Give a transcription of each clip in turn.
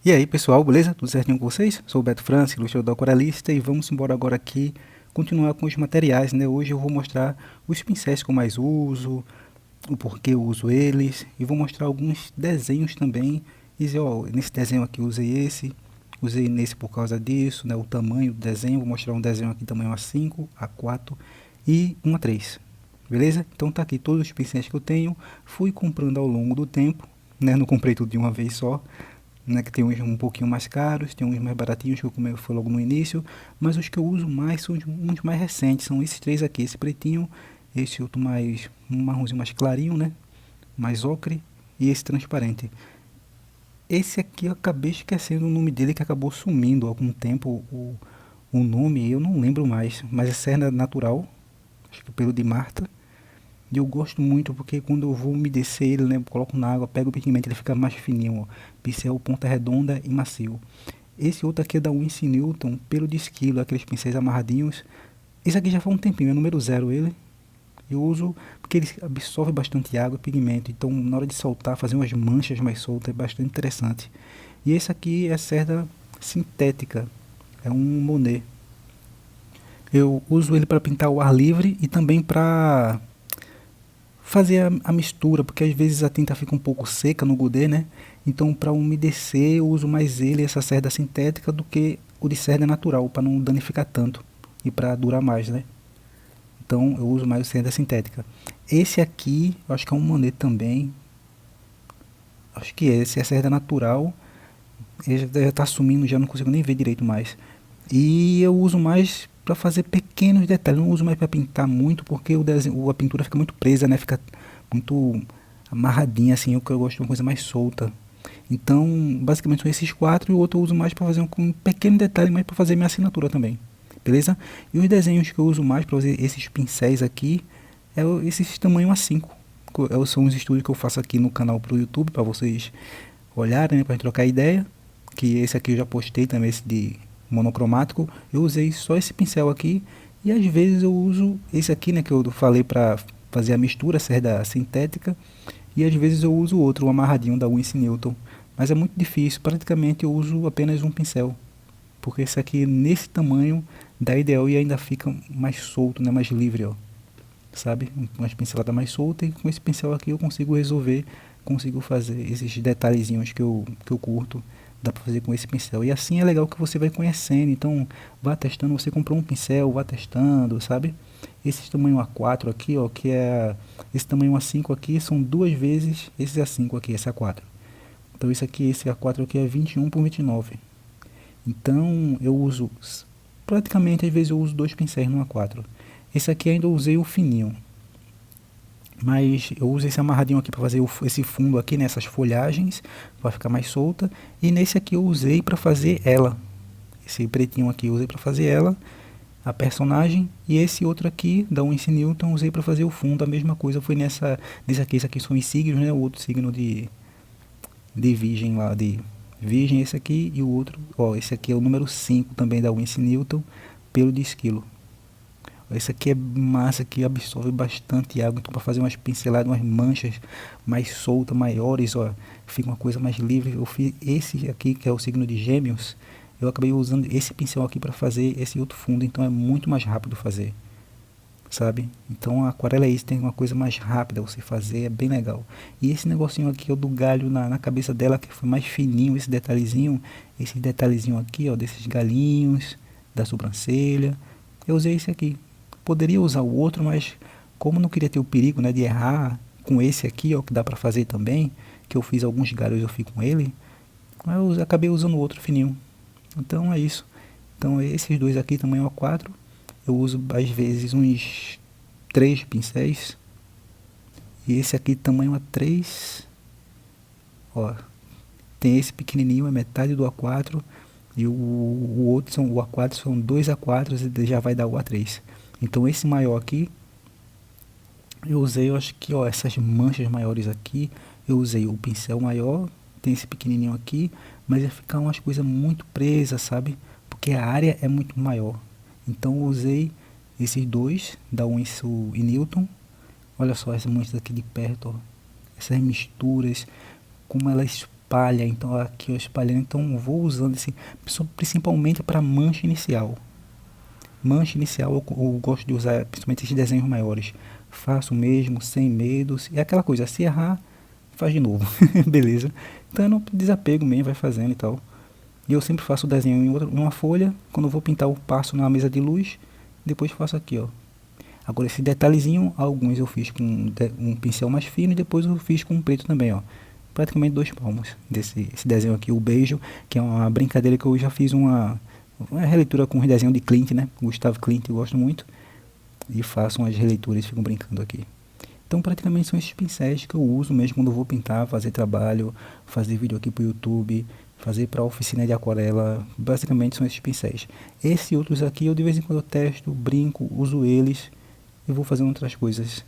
E aí pessoal, beleza? Tudo certinho com vocês? Sou o Beto França, ilustrador aquarelista, e vamos embora agora aqui continuar com os materiais, né? Hoje eu vou mostrar os pincéis que eu mais uso, o porquê eu uso eles, e vou mostrar alguns desenhos também. E dizer, ó, nesse desenho aqui eu usei nesse por causa disso, né? O tamanho do desenho, vou mostrar um desenho aqui tamanho A5, A4 e um A3. Beleza? Então tá aqui todos os pincéis que eu tenho, fui comprando ao longo do tempo, né? Não comprei tudo de uma vez só, né, que tem uns um pouquinho mais caros, tem uns mais baratinhos que eu comi foi logo no início, mas os que eu uso mais são uns mais recentes, são esses três aqui, esse pretinho, esse outro mais um marronzinho mais clarinho, né, mais ocre, e esse transparente. Esse aqui eu acabei esquecendo o nome dele, que acabou sumindo há algum tempo, o nome eu não lembro mais, mas é Serra Natural, acho que é pelo de Marta. E eu gosto muito porque quando eu vou umedecer ele, né, coloco na água, pego o pigmento, ele fica mais fininho, ó. Pincel ponta redonda e macio. Esse outro aqui é da Winsor Newton, pelo de esquilo, aqueles pincéis amarradinhos. Esse aqui já faz um tempinho, é número zero ele. Eu uso porque ele absorve bastante água e pigmento, então na hora de soltar, fazer umas manchas mais soltas é bastante interessante. E esse aqui é cerda sintética, é um Monet. Eu uso ele para pintar o ar livre e também para fazer a mistura, porque às vezes a tinta fica um pouco seca no godê, né? Então, para umedecer, eu uso mais ele, essa cerda sintética, do que o de cerda natural, para não danificar tanto e para durar mais, né? Então, eu uso mais o cerda sintética. Esse aqui, eu acho que é um Monet também. Acho que esse é cerda natural. Ele já está sumindo, já não consigo nem ver direito mais. E eu uso mais para fazer pequenos detalhes, não uso mais para pintar muito, porque o desenho, a pintura fica muito presa, né? Fica muito amarradinha, assim, o que eu gosto de uma coisa mais solta. Então, basicamente são esses quatro, e o outro eu uso mais para fazer um pequeno detalhe, mais para fazer minha assinatura também, beleza? E os desenhos que eu uso mais para fazer esses pincéis aqui, esses tamanho A5. São os estudos que eu faço aqui no canal pro YouTube, para vocês olharem, né, para trocar ideia. Que esse aqui eu já postei também, esse de monocromático. Eu usei só esse pincel aqui, e às vezes eu uso esse aqui, né, que eu falei para fazer a mistura, cerda sintética, e às vezes eu uso outro, o amarradinho da Winsor Newton, mas é muito difícil, praticamente eu uso apenas um pincel, porque esse aqui nesse tamanho dá ideal e ainda fica mais solto, né, mais livre, ó, sabe, umas pinceladas mais soltas, e com esse pincel aqui eu consigo resolver, consigo fazer esses detalhezinhos que eu curto, dá para fazer com esse pincel. E assim é legal que você vai conhecendo, então vá testando, você comprou um pincel, vá testando, sabe? Esse tamanho A4 aqui, ó, que é esse tamanho A5 aqui, são duas vezes esse A5 aqui, esse A4. Então esse aqui, esse A4 aqui é 21 por 29. Então eu uso praticamente, às vezes eu uso dois pincéis no A4. Esse aqui ainda usei o fininho, mas eu uso esse amarradinho aqui para fazer esse fundo aqui, nessas folhagens, para ficar mais solta. E nesse aqui eu usei para fazer ela, esse pretinho aqui eu usei para fazer ela, a personagem. E esse outro aqui da Winsor Newton eu usei para fazer o fundo, a mesma coisa foi nesse aqui. Esse aqui são os signos, né? O outro signo de virgem lá, de virgem, esse aqui. E o outro, ó, esse aqui é o número 5 também da Winsor Newton, pelo de esquilo. Esse aqui é massa, que absorve bastante água, então para fazer umas pinceladas, umas manchas mais soltas, maiores, ó, fica uma coisa mais livre. Eu fiz esse aqui, que é o signo de Gêmeos, eu acabei usando esse pincel aqui para fazer esse outro fundo, então é muito mais rápido fazer, sabe? Então a aquarela é isso, tem uma coisa mais rápida você fazer, é bem legal. E esse negocinho aqui, ó, do galho na cabeça dela, que foi mais fininho, esse detalhezinho aqui, ó, desses galinhos, da sobrancelha, eu usei esse aqui. Poderia usar o outro, mas como não queria ter o perigo, né, de errar com esse aqui, ó, que dá pra fazer também, que eu fiz alguns galhos, eu fiz com ele, eu acabei usando o outro fininho. Então é isso. Então esses dois aqui, tamanho A4, eu uso às vezes uns 3 pincéis. E esse aqui, tamanho A3, ó, tem esse pequenininho, é metade do A4, e o outro, o A4 são dois A4 e já vai dar o A3. Então esse maior aqui, eu usei, eu acho que, ó, essas manchas maiores aqui, eu usei o pincel maior, tem esse pequenininho aqui, mas ia ficar umas coisas muito presas, sabe? Porque a área é muito maior. Então eu usei esses dois, da Winsor e Newton. Olha só essa mancha aqui de perto, ó. Essas misturas, como elas espalha, então aqui eu espalhando, então vou usando esse, principalmente para mancha inicial. Mancha inicial eu gosto de usar principalmente esses desenhos maiores. Faço mesmo, sem medo, é aquela coisa, se errar, faz de novo, beleza? Então é no desapego mesmo, vai fazendo e tal. E eu sempre faço o desenho em uma folha, quando eu vou pintar eu passo na mesa de luz, depois faço aqui, ó. Agora esse detalhezinho, alguns eu fiz com um pincel mais fino e depois eu fiz com um preto também, ó. Praticamente 2 palmos desse esse desenho aqui, o beijo, que é uma brincadeira que eu já fiz uma releitura com os desenhos de Klimt, né? Gustavo Klimt, eu gosto muito. E faço umas releituras e fico brincando aqui. Então praticamente são esses pincéis que eu uso mesmo quando eu vou pintar, fazer trabalho, fazer vídeo aqui pro YouTube, fazer para oficina de aquarela. Basicamente são esses pincéis. Esses outros aqui eu de vez em quando eu testo, brinco, uso eles e vou fazendo outras coisas.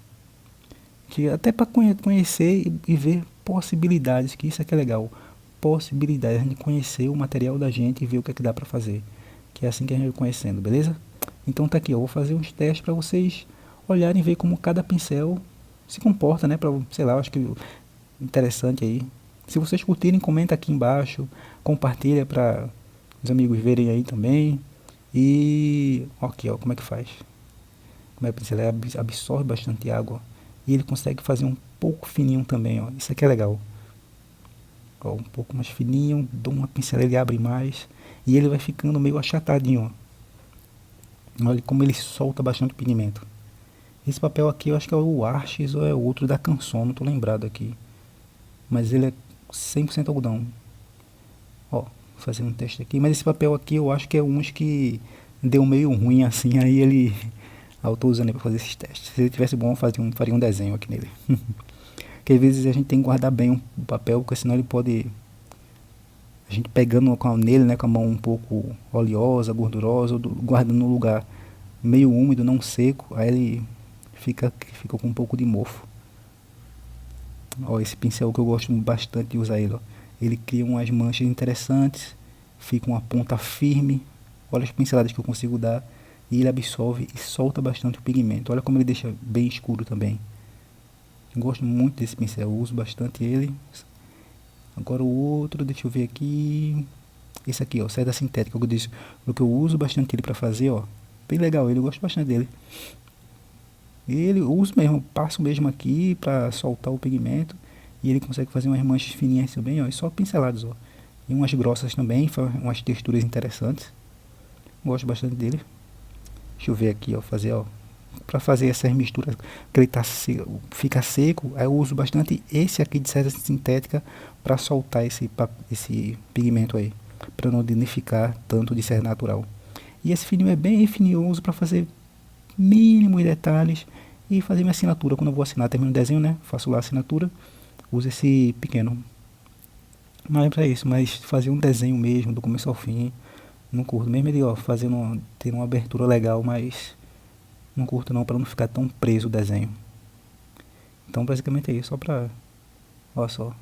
Que até para conhecer e ver possibilidades, que isso aqui é legal. Possibilidades de conhecer o material da gente e ver o que é que dá para fazer. Que é assim que a gente vai conhecendo, beleza? Então tá aqui, eu vou fazer uns testes para vocês olharem e ver como cada pincel se comporta, né? Pra, sei lá, acho que interessante aí. Se vocês curtirem, comenta aqui embaixo, compartilha para os amigos verem aí também. E aqui, ó, como é que faz? Como é que o pincel absorve bastante água e ele consegue fazer um pouco fininho também, ó. Isso aqui é legal. Ó, um pouco mais fininho, dou uma pincelada, ele abre mais e ele vai ficando meio achatadinho, ó. Olha como ele solta bastante pigmento. Esse papel aqui eu acho que é o Arches ou é outro da Canson, não tô lembrado aqui. Mas ele é 100% algodão. Ó, fazendo um teste aqui. Mas esse papel aqui eu acho que é uns que deu meio ruim assim, aí ele... eu tô usando ele pra fazer esses testes. Se ele tivesse bom, eu faria um desenho aqui nele. Porque às vezes a gente tem que guardar bem o papel, porque senão ele pode... a gente pegando nele, né, com a mão um pouco oleosa, gordurosa, guardando no lugar meio úmido, não seco, aí ele fica com um pouco de mofo. Ó, esse pincel que eu gosto bastante de usar ele, ó. Ele cria umas manchas interessantes, fica uma ponta firme. Olha as pinceladas que eu consigo dar e ele absorve e solta bastante o pigmento. Olha como ele deixa bem escuro também. Eu gosto muito desse pincel, eu uso bastante ele. Agora o outro, deixa eu ver aqui. Esse aqui, ó, seda sintética, eu disse, o que eu uso bastante ele para fazer, ó. Bem legal ele, eu gosto bastante dele. Ele eu uso mesmo, passo mesmo aqui para soltar o pigmento e ele consegue fazer umas manchas fininhas também, ó, e só pinceladas, ó. E umas grossas também, faz umas texturas interessantes. Gosto bastante dele. Deixa eu ver aqui, ó, fazer, ó, para fazer essas misturas que ele tá fica seco, aí eu uso bastante esse aqui de seda sintética para soltar esse pigmento aí, para não danificar tanto de ser natural. E esse fininho é bem fininho, eu uso para fazer mínimos detalhes e fazer minha assinatura. Quando eu vou assinar, termino o desenho, né? Faço lá a assinatura, uso esse pequeno. Não é para isso, mas fazer um desenho mesmo, do começo ao fim, não curto. Mesmo ele, ó, ter uma abertura legal, mas não curto não, para não ficar tão preso o desenho. Então basicamente é isso, só pra... olha só,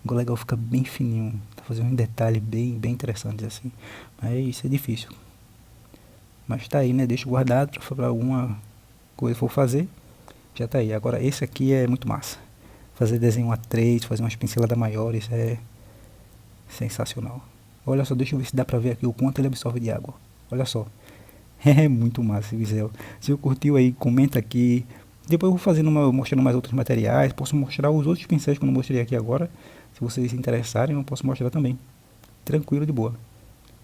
o legal fica bem fininho, tá fazendo um detalhe bem interessantes assim. Mas isso é difícil. Mas tá aí, né? Deixo guardado para alguma coisa for fazer. Já tá aí. Agora esse aqui é muito massa. Fazer desenho A3, fazer umas pinceladas maiores é sensacional. Olha só, deixa eu ver se dá pra ver aqui o quanto ele absorve de água. Olha só. É muito massa esse pincel. Se eu curtiu aí, comenta aqui. Depois eu vou mostrando mais outros materiais. Posso mostrar os outros pincéis que eu não mostrei aqui agora. Se vocês se interessarem, eu posso mostrar também. Tranquilo, de boa.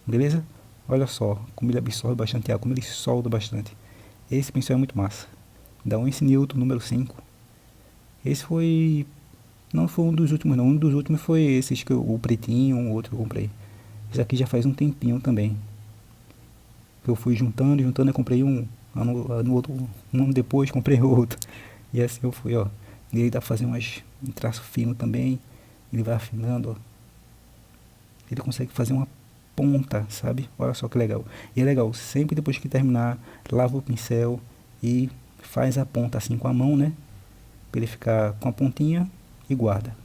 Beleza? Olha só como ele absorve bastante água, como ele solda bastante. Esse pincel é muito massa. Da Winsor Newton número 5. Esse foi... não foi um dos últimos não. Um dos últimos foi esses que o pretinho, o outro que eu comprei. Esse aqui já faz um tempinho também. Que eu fui juntando, eu comprei um. No outro, um ano depois comprei outro. E assim eu fui, ó. E ele dá pra fazer um traço fino também. Ele vai afinando, ó. Ele consegue fazer uma ponta, sabe? Olha só que legal. E é legal, sempre depois que terminar, lava o pincel e faz a ponta assim com a mão, né? Pra ele ficar com a pontinha e guarda.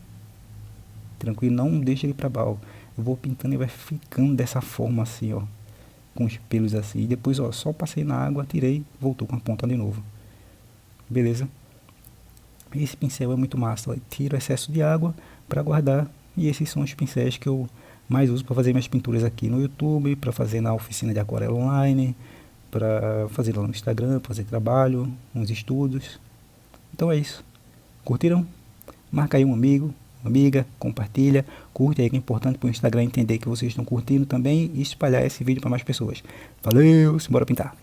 Tranquilo, não deixa ele pra baixo. Eu vou pintando e vai ficando dessa forma assim, ó. Com os pelos assim. E depois, ó, só passei na água, tirei, voltou com a ponta de novo. Beleza? Esse pincel é muito massa, ó. Tira o excesso de água para guardar E esses são os pincéis que eu mais uso para fazer minhas pinturas aqui no YouTube, para fazer na oficina de aquarela online, para fazer lá no Instagram, fazer trabalho, uns estudos. Então é isso. Curtiram? Marca aí um amigo, uma amiga, compartilha, curte aí, que é importante para o Instagram entender que vocês estão curtindo também e espalhar esse vídeo para mais pessoas. Valeu, simbora pintar!